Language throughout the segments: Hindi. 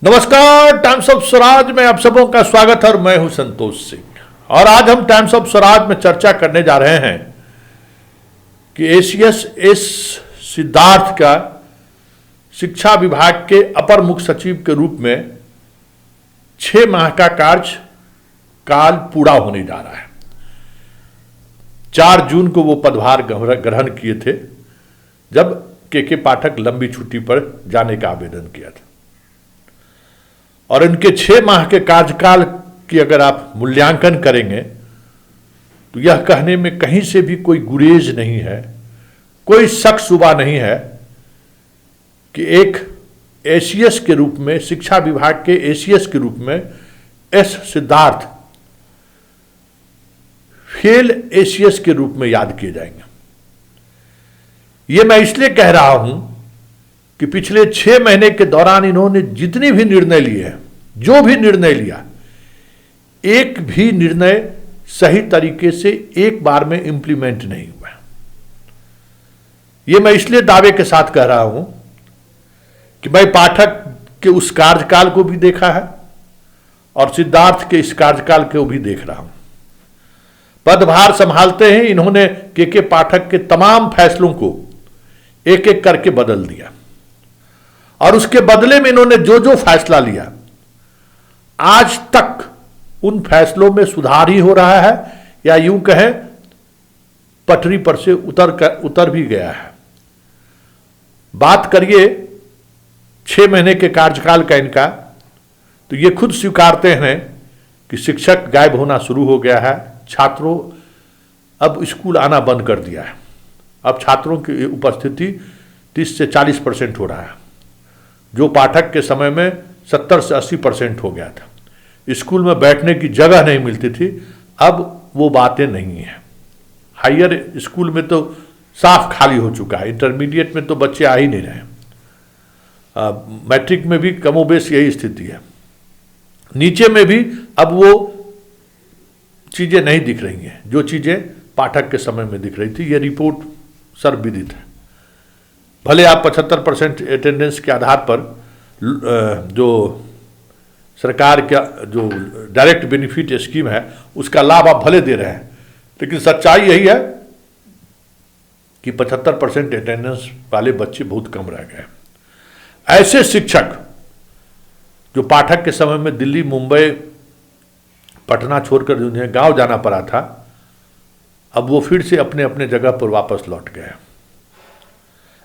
नमस्कार, टाइम्स ऑफ स्वराज में आप सबों का स्वागत है और मैं हूं संतोष सिंह। और आज हम टाइम्स ऑफ स्वराज में चर्चा करने जा रहे हैं कि एसीएस एस सिद्धार्थ का शिक्षा विभाग के अपर मुख्य सचिव के रूप में 6 माह का कार्यकाल पूरा होने जा रहा है। 4 जून को वो पदभार ग्रहण किए थे जब के पाठक लंबी छुट्टी पर जाने का आवेदन किया था। और इनके 6 माह के कार्यकाल की अगर आप मूल्यांकन करेंगे तो यह कहने में कहीं से भी कोई गुरेज नहीं है, कोई शक शुबा नहीं है कि एक एसीएस के रूप में, शिक्षा विभाग के एसीएस के रूप में एस सिद्धार्थ फेल एसीएस के रूप में याद किए जाएंगे। यह मैं इसलिए कह रहा हूं कि पिछले 6 महीने के दौरान इन्होंने जितने भी निर्णय लिए हैं, जो भी निर्णय लिया, एक भी निर्णय सही तरीके से एक बार में इंप्लीमेंट नहीं हुआ। यह मैं इसलिए दावे के साथ कह रहा हूं कि मैं पाठक के उस कार्यकाल को भी देखा है और सिद्धार्थ के इस कार्यकाल को भी देख रहा हूं। पदभार संभालते हैं इन्होंने के पाठक के तमाम फैसलों को एक एक करके बदल दिया और उसके बदले में इन्होंने जो जो फैसला लिया, आज तक उन फैसलों में सुधार ही हो रहा है या यूं कहें पटरी पर से उतर भी गया है। बात करिए 6 महीने के कार्यकाल का इनका, तो ये खुद स्वीकारते हैं कि शिक्षक गायब होना शुरू हो गया है। छात्रों अब स्कूल आना बंद कर दिया है। अब छात्रों की उपस्थिति 30 से 40% हो रहा है, जो पाठक के समय में 70 से 80% हो गया था। स्कूल में बैठने की जगह नहीं मिलती थी, अब वो बातें नहीं हैं। हायर स्कूल में तो साफ खाली हो चुका है, इंटरमीडिएट में तो बच्चे आ ही नहीं रहे। मैट्रिक में भी कमोबेश यही स्थिति है। नीचे में भी अब वो चीज़ें नहीं दिख रही हैं जो चीज़ें पाठक के समय में दिख रही थी। ये रिपोर्ट सर्वविदित है। भले आप 75% अटेंडेंस के आधार पर जो सरकार का जो डायरेक्ट बेनिफिट स्कीम है उसका लाभ आप भले दे रहे हैं, लेकिन सच्चाई यही है कि 75% अटेंडेंस वाले बच्चे बहुत कम रह गए। ऐसे शिक्षक जो पाठक के समय में दिल्ली, मुंबई, पटना छोड़कर उन्हें गांव जाना पड़ा था, अब वो फिर से अपने अपने जगह पर वापस लौट गए।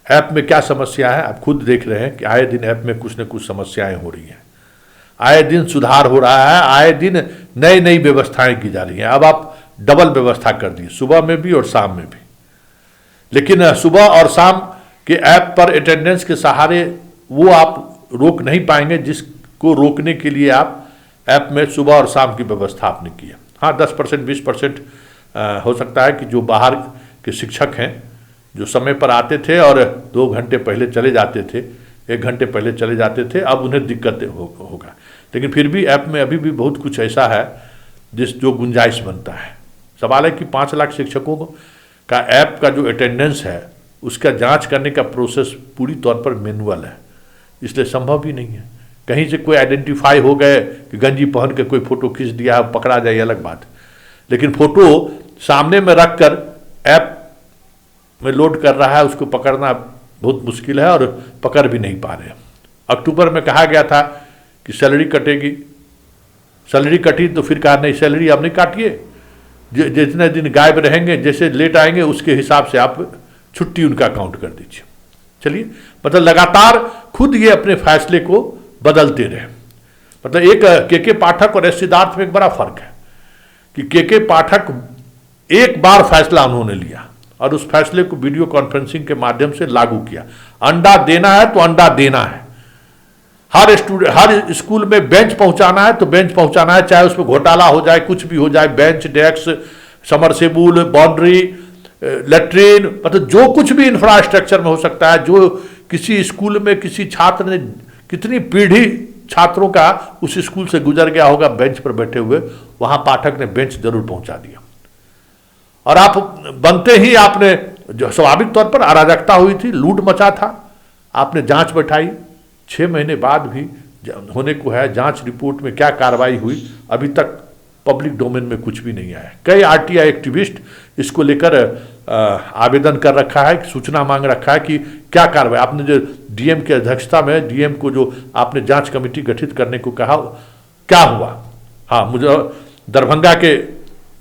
ऐप में क्या समस्या है आप खुद देख रहे हैं कि आए दिन ऐप में कुछ न कुछ समस्याएं हो रही हैं, आए दिन सुधार हो रहा है, आए दिन नई नई व्यवस्थाएं की जा रही हैं। अब आप डबल व्यवस्था कर दी, सुबह में भी और शाम में भी। लेकिन सुबह और शाम के ऐप पर अटेंडेंस के सहारे वो आप रोक नहीं पाएंगे जिसको रोकने के लिए आप ऐप में सुबह और शाम की व्यवस्था आपने की है। हाँ, 10% 20% हो सकता है कि जो बाहर के शिक्षक हैं जो समय पर आते थे और 2 घंटे पहले चले जाते थे, 1 घंटे पहले चले जाते थे, अब उन्हें दिक्कत होगा। लेकिन फिर भी ऐप में अभी भी बहुत कुछ ऐसा है जो गुंजाइश बनता है। सवाल है कि 5 लाख शिक्षकों का ऐप का जो अटेंडेंस है उसका जांच करने का प्रोसेस पूरी तौर पर मैनुअल है, इसलिए संभव भी नहीं है। कहीं से कोई आइडेंटिफाई हो गए कि गंजी पहन के कोई फोटो खींच दिया, पकड़ा जाए, अलग बात। लेकिन फोटो सामने में रखकर ऐप में लोड कर रहा है, उसको पकड़ना बहुत मुश्किल है और पकड़ भी नहीं पा रहे। अक्टूबर में कहा गया था कि सैलरी कटेगी, सैलरी कटी तो फिर कहा नहीं, सैलरी अब नहीं काटिए, जितने दिन गायब रहेंगे, जैसे लेट आएंगे उसके हिसाब से आप छुट्टी उनका काउंट कर दीजिए। चलिए, मतलब लगातार खुद ये अपने फैसले को बदलते रहे। मतलब एक के पाठक और एस सिद्धार्थ में एक बड़ा फर्क है कि के पाठक एक बार फैसला उन्होंने लिया और उस फैसले को वीडियो कॉन्फ्रेंसिंग के माध्यम से लागू किया। अंडा देना है तो अंडा देना है। हर स्कूल में बेंच पहुंचाना है तो बेंच पहुंचाना है, चाहे उसमें घोटाला हो जाए, कुछ भी हो जाए, bench, desk, submersible, boundary, latrine, मतलब जो कुछ भी इंफ्रास्ट्रक्चर में हो सकता है, जो किसी स्कूल में किसी छात्र ने कितनी पीढ़ी छात्रों का उस स्कूल से गुजर गया होगा बेंच पर बैठे हुए, वहां पाठक ने बेंच जरूर पहुंचा दिया। और आप बनते ही आपने, जो स्वाभाविक तौर पर अराजकता हुई थी, लूट मचा था, आपने जांच बैठाई। 6 महीने बाद भी होने को है। जांच रिपोर्ट में क्या कार्रवाई हुई अभी तक पब्लिक डोमेन में कुछ भी नहीं आया। कई आरटीआई एक्टिविस्ट इसको लेकर आवेदन कर रखा है, सूचना मांग रखा है कि क्या कार्रवाई, आपने जो डीएम की अध्यक्षता में डीएम को जो आपने जांच कमेटी गठित करने को कहा, क्या हुआ। हाँ, मुझे दरभंगा के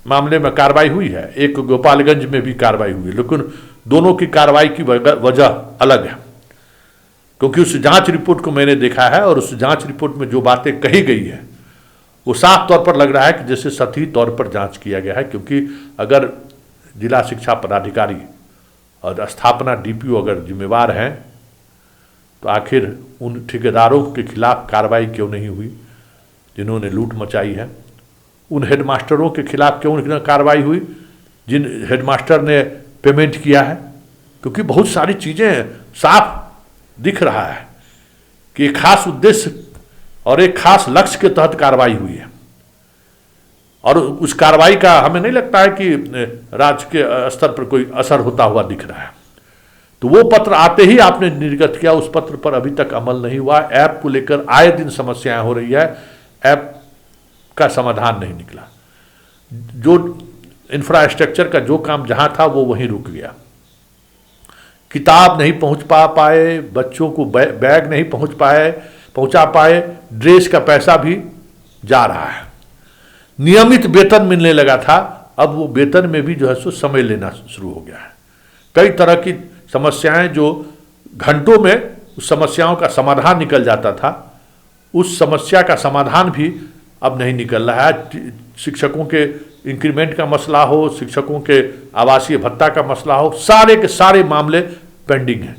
मामले में कार्रवाई हुई है, एक गोपालगंज में भी कार्रवाई हुई है, लेकिन दोनों की कार्रवाई की वजह अलग है। क्योंकि उस जांच रिपोर्ट को मैंने देखा है और उस जांच रिपोर्ट में जो बातें कही गई है वो साफ तौर पर लग रहा है कि जैसे सतही तौर पर जांच किया गया है। क्योंकि अगर जिला शिक्षा पदाधिकारी और स्थापना डीपीओ अगर जिम्मेवार हैं तो आखिर उन ठेकेदारों के खिलाफ कार्रवाई क्यों नहीं हुई जिन्होंने लूट मचाई है? उन हेडमास्टरों के खिलाफ क्यों नहीं कार्रवाई हुई जिन हेडमास्टर ने पेमेंट किया है? क्योंकि बहुत सारी चीज़ें साफ दिख रहा है कि एक खास उद्देश्य और एक खास लक्ष्य के तहत कार्रवाई हुई है और उस कार्रवाई का हमें नहीं लगता है कि राज्य के स्तर पर कोई असर होता हुआ दिख रहा है। तो वो पत्र आते ही आपने निर्गत किया, उस पत्र पर अभी तक अमल नहीं हुआ। ऐप को लेकर आए दिन समस्याएं हो रही है, ऐप का समाधान नहीं निकला। जो इंफ्रास्ट्रक्चर का जो काम जहां था वो वहीं रुक गया। किताब नहीं पहुंच पाए, बच्चों को बैग नहीं पहुंचा पाए, ड्रेस का पैसा भी जा रहा है। नियमित वेतन मिलने लगा था, अब वो वेतन में भी जो है सो समय लेना शुरू हो गया है। कई तरह की समस्याएं जो घंटों में उस समस्याओं का समाधान निकल जाता था, उस समस्या का समाधान भी अब नहीं निकल रहा है। शिक्षकों के इंक्रीमेंट का मसला हो, शिक्षकों के आवासीय भत्ता का मसला हो, सारे के सारे मामले पेंडिंग हैं।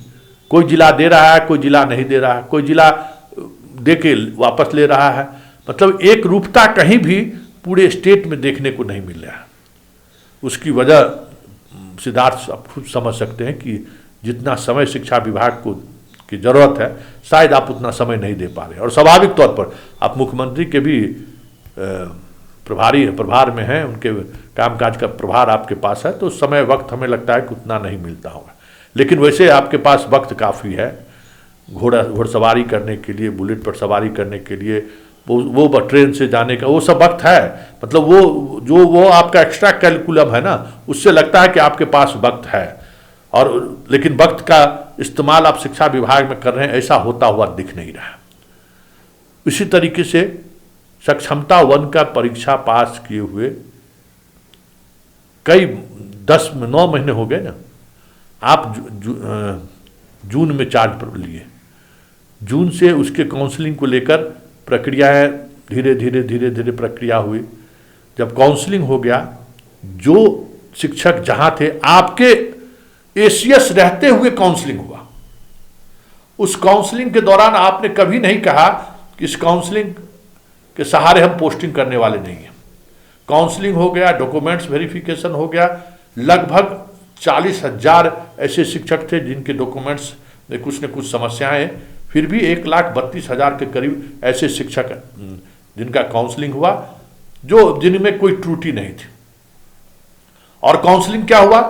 कोई जिला दे रहा है, कोई जिला नहीं दे रहा है, कोई जिला दे के वापस ले रहा है। मतलब एक रूपता कहीं भी पूरे स्टेट में देखने को नहीं मिल रहा है। उसकी वजह सिद्धार्थ आप खुद समझ सकते हैं कि जितना समय शिक्षा विभाग को की जरूरत है शायद आप उतना समय नहीं दे पा रहे। और स्वाभाविक तौर पर आप मुख्यमंत्री के भी प्रभार में हैं, उनके कामकाज का प्रभार आपके पास है, तो समय वक्त हमें लगता है कि उतना नहीं मिलता होगा। लेकिन वैसे आपके पास वक्त काफ़ी है घोड़सवारी करने के लिए, बुलेट पर सवारी करने के लिए, वो ट्रेन से जाने का वो सब वक्त है। मतलब वो आपका एक्स्ट्रा कैलकुलम है ना, उससे लगता है कि आपके पास वक्त है। और लेकिन वक्त का इस्तेमाल आप शिक्षा विभाग में कर रहे हैं, ऐसा होता हुआ दिख नहीं रहा। इसी तरीके से सक्षमता 1 का परीक्षा पास किए हुए कई 9 महीने हो गए ना। आप जून में चार्ज लिए, जून से उसके काउंसलिंग को लेकर प्रक्रियाएं धीरे धीरे प्रक्रिया हुई। जब काउंसलिंग हो गया, जो शिक्षक जहां थे, आपके एसीएस रहते हुए काउंसलिंग हुआ। उस काउंसलिंग के दौरान आपने कभी नहीं कहा कि इस काउंसलिंग के सहारे हम पोस्टिंग करने वाले नहीं हैं। काउंसलिंग हो गया, डॉक्यूमेंट्स वेरिफिकेशन हो गया। लगभग 40,000 ऐसे शिक्षक थे जिनके डॉक्यूमेंट्स में कुछ न कुछ समस्याएं, फिर भी 1,32,000 के करीब ऐसे शिक्षक जिनका काउंसलिंग हुआ, जिनमें कोई त्रुटि नहीं थी। और काउंसलिंग क्या हुआ?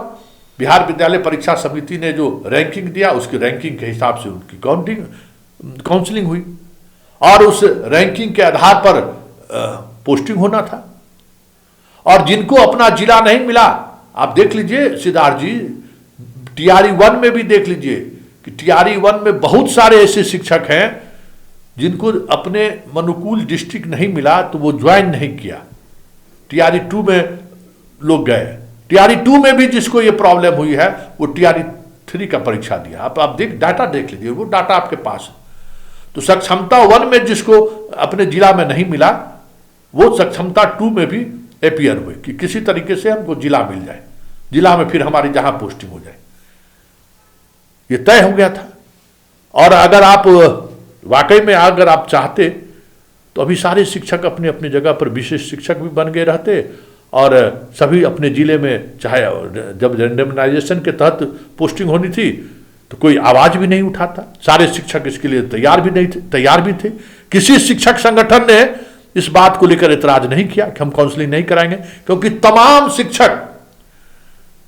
बिहार विद्यालय परीक्षा समिति ने जो रैंकिंग दिया, उसकी रैंकिंग के हिसाब से उनकी काउंसलिंग हुई और उस रैंकिंग के आधार पर पोस्टिंग होना था। और जिनको अपना जिला नहीं मिला, आप देख लीजिए सिद्धार्थ जी, टीआरई 1 में भी देख लीजिए कि टीआरई 1 में बहुत सारे ऐसे शिक्षक हैं जिनको अपने अनुकूल डिस्ट्रिक्ट नहीं मिला तो वो ज्वाइन नहीं किया। टीआरई 2 में लोग गए। टीआरई 2 में भी जिसको ये प्रॉब्लम हुई है वो टीआरई 3 का परीक्षा दिया। आप डाटा देख लीजिए, वो डाटा आपके पास है। तो सक्षमता 1 में जिसको अपने जिला में नहीं मिला, वो सक्षमता 2 में भी अपीयर हुए कि किसी तरीके से हमको जिला मिल जाए, जिला में फिर हमारी जहां पोस्टिंग हो जाए। ये तय हो गया था। और अगर आप वाकई में अगर आप चाहते तो अभी सारे शिक्षक अपने अपने जगह पर विशेष शिक्षक भी बन गए रहते और सभी अपने जिले में, चाहे जब रेंडमाइजेशन के तहत पोस्टिंग होनी थी तो कोई आवाज भी नहीं उठाता। सारे शिक्षक इसके लिए तैयार भी थे। किसी शिक्षक संगठन ने इस बात को लेकर इतराज नहीं किया कि हम काउंसलिंग नहीं कराएंगे, क्योंकि तमाम शिक्षक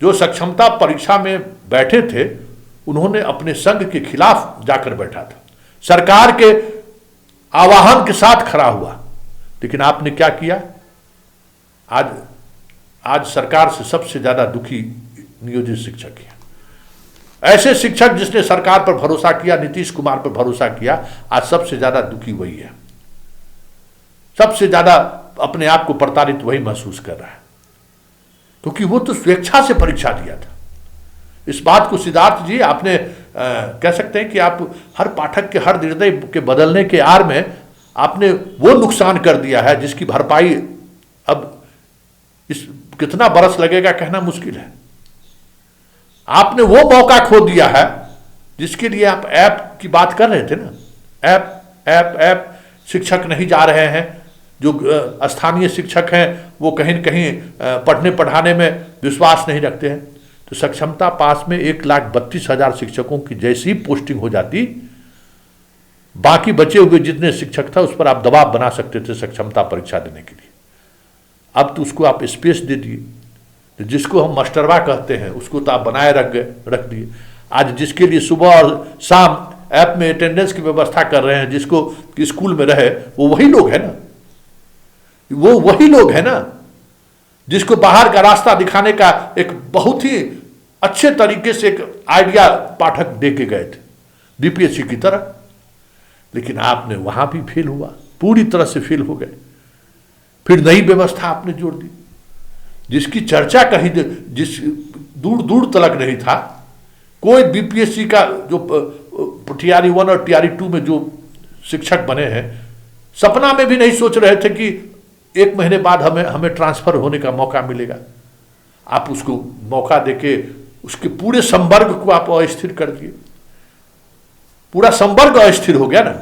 जो सक्षमता परीक्षा में बैठे थे उन्होंने अपने संघ के खिलाफ जाकर बैठा था। सरकार के आवाहन के साथ खड़ा हुआ। लेकिन आपने क्या किया? आज सरकार से सबसे ज्यादा दुखी नियोजित शिक्षक है। ऐसे शिक्षक जिसने सरकार पर भरोसा किया, नीतीश कुमार पर भरोसा किया, आज सबसे ज्यादा दुखी वही है। सबसे ज्यादा अपने आप को प्रताड़ित वही महसूस कर रहा है, क्योंकि वो तो स्वेच्छा से परीक्षा दिया था। इस बात को सिद्धार्थ जी आपने कह सकते हैं कि आप हर पाठक के हर निर्णय के बदलने के आड़ में आपने वो नुकसान कर दिया है जिसकी भरपाई अब इस कितना बरस लगेगा कहना मुश्किल है। आपने वो मौका खो दिया है जिसके लिए आप ऐप की बात कर रहे थे ना। ऐप शिक्षक नहीं जा रहे हैं, जो स्थानीय शिक्षक हैं वो कहीं न कहीं पढ़ने पढ़ाने में विश्वास नहीं रखते हैं। तो सक्षमता पास में 1,32,000 शिक्षकों की जैसी ही पोस्टिंग हो जाती, बाकी बचे हुए जितने शिक्षक था उस पर आप दबाव बना सकते थे सक्षमता परीक्षा देने के लिए। अब तो उसको आप स्पेस दे दिए। तो जिसको हम मास्टरवा कहते हैं उसको तो आप बनाए रख दिए। आज जिसके लिए सुबह और शाम ऐप में अटेंडेंस की व्यवस्था कर रहे हैं, जिसको स्कूल में रहे, वो वही लोग है ना। वो वही लोग है ना जिसको बाहर का रास्ता दिखाने का एक बहुत ही अच्छे तरीके से एक आइडिया पाठक दे के गए थे बीपीएससी की तरह। लेकिन आपने वहां भी फेल हुआ, पूरी तरह से फेल हो गए। फिर नई व्यवस्था आपने जोड़ दी जिसकी चर्चा कहीं जिस दूर दूर तलक नहीं था। कोई बीपीएससी का जो टीआरई 1 और टीआरई 2 में जो शिक्षक बने हैं, सपना में भी नहीं सोच रहे थे कि 1 महीने बाद हमें ट्रांसफर होने का मौका मिलेगा। आप उसको मौका देके उसके पूरे संवर्ग को आप अस्थिर कर दिए। पूरा संवर्ग अस्थिर हो गया ना।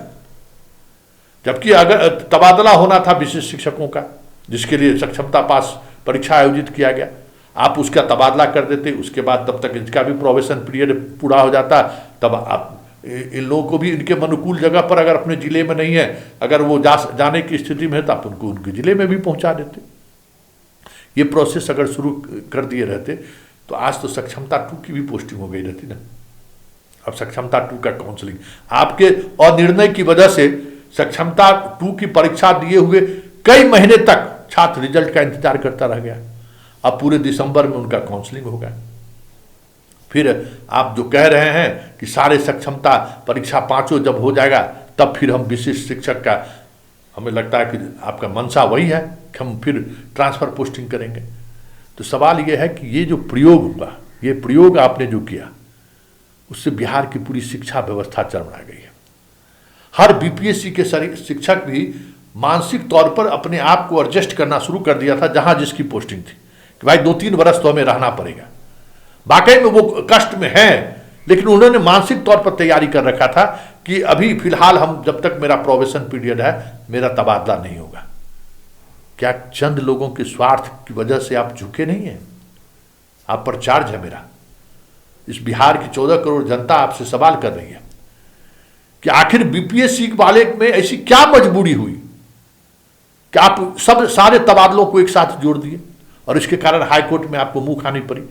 जबकि अगर तबादला होना था विशेष शिक्षकों का, जिसके लिए सक्षमता पास परीक्षा आयोजित किया गया, आप उसका तबादला कर देते। उसके बाद तब तक इसका भी प्रोबेशन पीरियड पूरा हो जाता। तब आप इन लोगों को भी इनके अनुकूल जगह पर, अगर अपने जिले में नहीं है, अगर वो जाने की स्थिति में है, तो आप उनको उनके जिले में भी पहुंचा देते। ये प्रोसेस अगर शुरू कर दिए रहते तो आज तो सक्षमता 2 की भी पोस्टिंग हो गई रहती ना। अब सक्षमता 2 का काउंसलिंग आपके अनिर्णय की वजह से सक्षमता 2 की परीक्षा दिए हुए कई महीने तक छात्र रिजल्ट का इंतजार करता रह गया। अब पूरे दिसंबर में उनका काउंसलिंग होगा। फिर आप जो कह रहे हैं कि सारे सक्षमता परीक्षा 5 जब हो जाएगा तब फिर हम विशिष्ट शिक्षक का, हमें लगता है कि आपका मंशा वही है कि हम फिर ट्रांसफर पोस्टिंग करेंगे। तो सवाल यह है कि ये जो प्रयोग हुआ, ये प्रयोग आपने जो किया, उससे बिहार की पूरी शिक्षा व्यवस्था चरमरा गई है। हर बीपीएससी के शिक्षक भी मानसिक तौर पर अपने आप को एडजस्ट करना शुरू कर दिया था जहां जिसकी पोस्टिंग थी, कि भाई 2-3 वर्ष तो हमें रहना पड़ेगा। वाकई में वो कष्ट में हैं, लेकिन उन्होंने मानसिक तौर पर तैयारी कर रखा था कि अभी फिलहाल हम, जब तक मेरा प्रोबेशन पीरियड है, मेरा तबादला नहीं होगा। क्या चंद लोगों के स्वार्थ की वजह से आप झुके नहीं हैं? आप पर चार्ज है मेरा। इस बिहार की 14 करोड़ जनता आपसे सवाल कर रही है कि आखिर बीपीएससी वाले में ऐसी क्या मजबूरी हुई कि आप सारे तबादलों को एक साथ जोड़ दिए और इसके कारण हाईकोर्ट में आपको मुंह खानी पड़ी।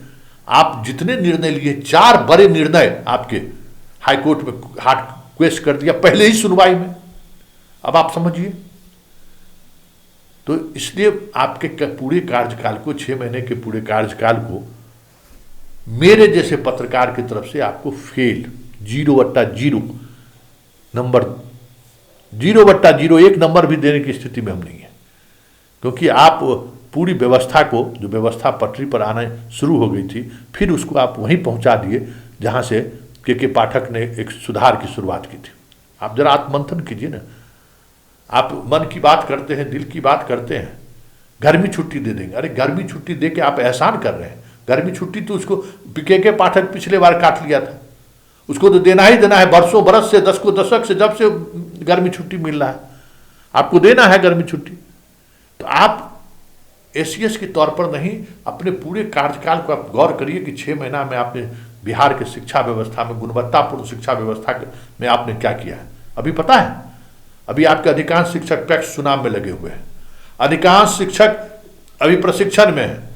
आप जितने निर्णय लिए, 4 बड़े निर्णय आपके हाईकोर्ट में हार्ड क्वेश्चन कर दिया पहले ही सुनवाई में। अब आप समझिए। तो इसलिए आपके पूरे कार्यकाल को, 6 महीने के पूरे कार्यकाल को, मेरे जैसे पत्रकार की तरफ से आपको फेल 0/0 नंबर, 0/0 1 नंबर भी देने की स्थिति में हम नहीं है। क्योंकि आप पूरी व्यवस्था को, जो व्यवस्था पटरी पर आने शुरू हो गई थी, फिर उसको आप वहीं पहुंचा दिए जहां से के पाठक ने एक सुधार की शुरुआत की थी। आप जरा आत्ममंथन कीजिए ना। आप मन की बात करते हैं, दिल की बात करते हैं, गर्मी छुट्टी दे देंगे। अरे गर्मी छुट्टी दे के आप एहसान कर रहे हैं। गर्मी छुट्टी तो उसको के पाठक पिछले बार काट लिया था, उसको तो देना ही देना है। बरसों बरस से, दशक से जब से गर्मी छुट्टी मिल रहा है, आपको देना है गर्मी छुट्टी। तो आप एसीएस के तौर पर नहीं, अपने पूरे कार्यकाल को आप गौर करिए कि 6 महीना में आपने बिहार के शिक्षा व्यवस्था में, गुणवत्तापूर्ण शिक्षा व्यवस्था में आपने क्या किया है। अभी पता है, अभी आपके अधिकांश शिक्षक पैक्स चुनाव में लगे हुए हैं। अधिकांश शिक्षक अभी प्रशिक्षण में हैं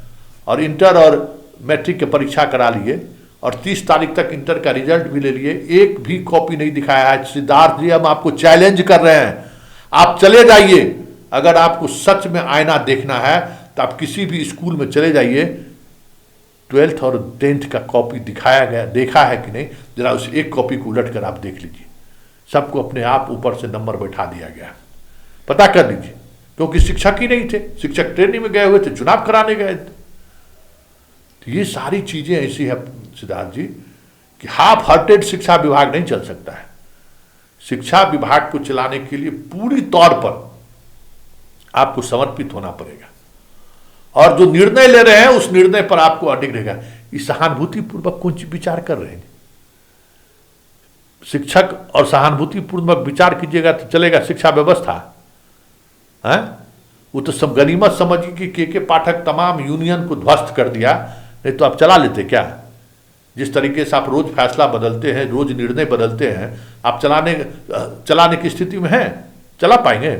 और इंटर और मैट्रिक की परीक्षा करा लिए और 30 तारीख तक इंटर का रिजल्ट भी ले लिए। एक भी कॉपी नहीं दिखाया है। सिद्धार्थ जी, हम आपको चैलेंज कर रहे हैं, आप चले जाइए, अगर आपको सच में आईना देखना है तो आप किसी भी स्कूल में चले जाइए, 12th और 10th का कॉपी दिखाया गया, देखा है कि नहीं, जरा उस एक कॉपी को उलट कर आप देख लीजिए। सबको अपने आप ऊपर से नंबर बैठा दिया गया, पता कर लीजिए, क्योंकि शिक्षक ही नहीं थे, शिक्षक ट्रेनिंग में गए हुए थे, चुनाव कराने गए थे। तो ये सारी चीजें ऐसी है सिद्धार्थ जी कि हाफ हार्टेड शिक्षा विभाग नहीं चल सकता है। शिक्षा विभाग को चलाने के लिए पूरी तौर पर आपको समर्पित होना पड़ेगा, और जो निर्णय ले रहे हैं उस निर्णय पर आपको अडिग रहेगा। इस सहानुभूतिपूर्वक कौन सी विचार कर रहे हैं? शिक्षक और सहानुभूतिपूर्वक विचार कीजिएगा तो चलेगा शिक्षा व्यवस्था है? वो तो सब गनीमत समझिए कि के पाठक तमाम यूनियन को ध्वस्त कर दिया, नहीं तो आप चला लेते क्या? जिस तरीके से आप रोज फैसला बदलते हैं, रोज निर्णय बदलते हैं, आप चलाने की स्थिति में हैं? चला पाएंगे?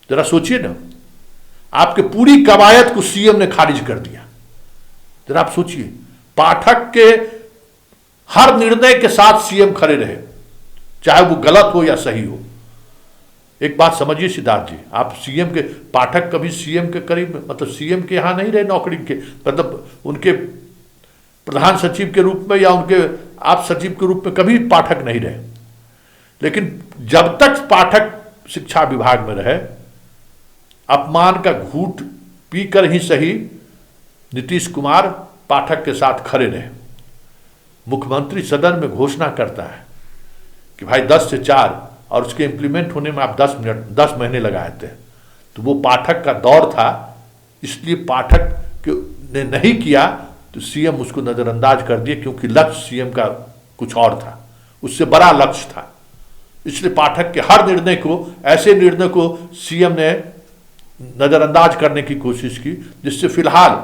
जरा सोचिए ना, आपके पूरी कवायद को सीएम ने खारिज कर दिया। जरा आप सोचिए, पाठक के हर निर्णय के साथ सीएम खड़े रहे, चाहे वो गलत हो या सही हो। एक बात समझिए सिद्धार्थ जी, आप सीएम के, पाठक कभी सीएम के करीब, मतलब सीएम के यहां नहीं रहे नौकरी के, मतलब उनके प्रधान सचिव के रूप में या उनके आप सचिव के रूप में कभी पाठक नहीं रहे। लेकिन जब तक पाठक शिक्षा विभाग में रहे, अपमान का घूंट पीकर ही सही नीतीश कुमार पाठक के साथ खड़े रहे। मुख्यमंत्री सदन में घोषणा करता है कि भाई 10 से 4, और उसके इंप्लीमेंट होने में आप 10 महीने लगाए थे। तो वो पाठक का दौर था, इसलिए पाठक ने नहीं किया तो सीएम उसको नजरअंदाज कर दिए, क्योंकि लक्ष्य सीएम का कुछ और था, उससे बड़ा लक्ष्य था। इसलिए पाठक के हर निर्णय को, ऐसे निर्णय को सीएम ने नजरअंदाज करने की कोशिश की, जिससे फिलहाल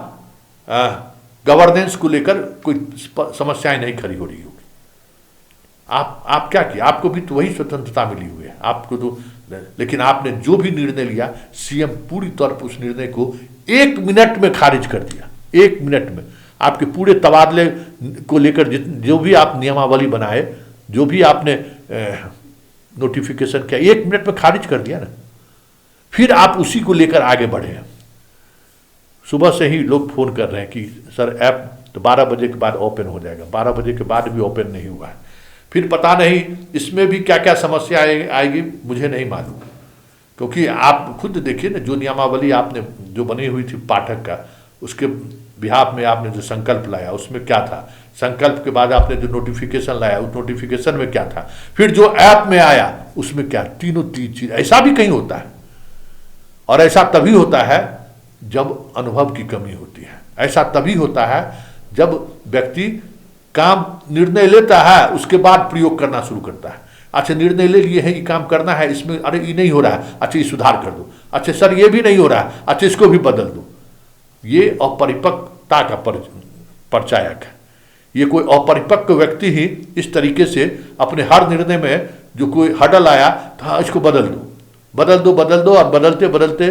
गवर्नेंस को लेकर कोई समस्याएं नहीं खड़ी हो रही होगी। आप क्या किया? आपको भी तो वही स्वतंत्रता मिली हुई है आपको तो, लेकिन आपने जो भी निर्णय लिया, सीएम पूरी तौर पर उस निर्णय को 1 मिनट में खारिज कर दिया। 1 मिनट में आपके पूरे तबादले को लेकर जो भी आप नियमावली बनाए, जो भी आपने नोटिफिकेशन किया, 1 मिनट में खारिज कर दिया ना। फिर आप उसी को लेकर आगे बढ़े। सुबह से ही लोग फोन कर रहे हैं कि सर ऐप तो 12 बजे के बाद ओपन हो जाएगा, 12 बजे के बाद भी ओपन नहीं हुआ है। फिर पता नहीं इसमें भी क्या क्या समस्या आएगी, मुझे नहीं मालूम, क्योंकि आप खुद देखिए ना, जो नियमावली आपने जो बनी हुई थी पाठक का, उसके बिहाफ में आपने जो संकल्प लाया उसमें क्या था, संकल्प के बाद आपने जो नोटिफिकेशन लाया उस नोटिफिकेशन में क्या था, फिर जो ऐप में आया उसमें क्या, तीनों चीज। ऐसा भी कहीं होता है, और ऐसा तभी होता है जब अनुभव की कमी होती है। ऐसा तभी होता है जब व्यक्ति काम निर्णय लेता है, उसके बाद प्रयोग करना शुरू करता है। अच्छा निर्णय ले लिए हैं, ये काम करना है, इसमें अरे ये नहीं हो रहा है, अच्छा ये सुधार कर दो, अच्छा सर ये भी नहीं हो रहा है, अच्छा इसको भी बदल दो। ये अपरिपक्वता का परिचायक है। ये कोई अपरिपक्व व्यक्ति ही इस तरीके से अपने हर निर्णय में जो कोई हडल आया तो हाँ इसको बदल दो बदल दो बदल दो, और बदलते बदलते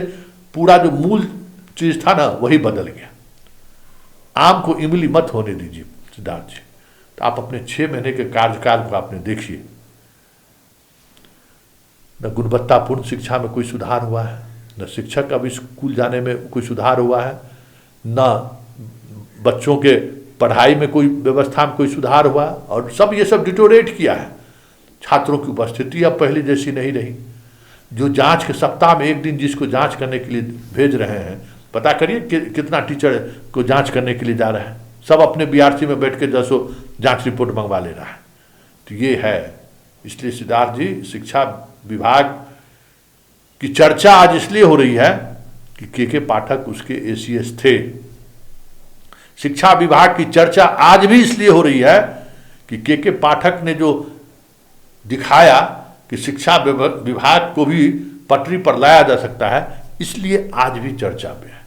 पूरा जो मूल चीज था ना वही बदल गया। आम को इमली मत होने दीजिए सिद्धार्थ जी। तो आप अपने 6 महीने के कार्यकाल को आपने देखिए, न गुणवत्तापूर्ण शिक्षा में कोई सुधार हुआ है, न शिक्षक अब स्कूल जाने में कोई सुधार हुआ है, न बच्चों के पढ़ाई में कोई व्यवस्था में कोई सुधार हुआ, और सब ये सब डिटोरेट किया है। छात्रों की उपस्थिति अब पहले जैसी नहीं रही। जो जांच के सप्ताह में 1 दिन जिसको जांच करने के लिए भेज रहे हैं, पता करिए कितना टीचर को जांच करने के लिए जा रहे हैं। सब अपने बीआरसी में बैठ के 10 जांच रिपोर्ट मंगवा ले रहा है। तो ये है, इसलिए सिद्धार्थ जी शिक्षा विभाग की चर्चा आज इसलिए हो रही है कि के पाठक उसके एसीएस थे। शिक्षा विभाग की चर्चा आज भी इसलिए हो रही है कि के पाठक ने जो दिखाया कि शिक्षा विभाग को भी पटरी पर लाया जा सकता है, इसलिए आज भी चर्चा में है।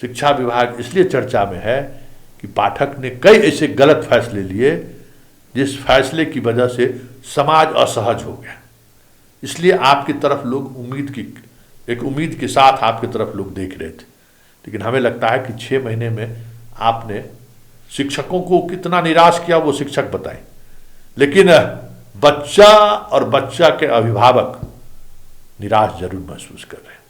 शिक्षा विभाग इसलिए चर्चा में है कि पाठक ने कई ऐसे गलत फैसले लिए जिस फैसले की वजह से समाज असहज हो गया। इसलिए आपकी तरफ लोग उम्मीद के साथ आपकी तरफ लोग देख रहे थे। लेकिन हमें लगता है कि 6 महीने में आपने शिक्षकों को कितना निराश किया वो शिक्षक बताएं, लेकिन बच्चा और बच्चा के अभिभावक निराश जरूर महसूस कर रहे हैं।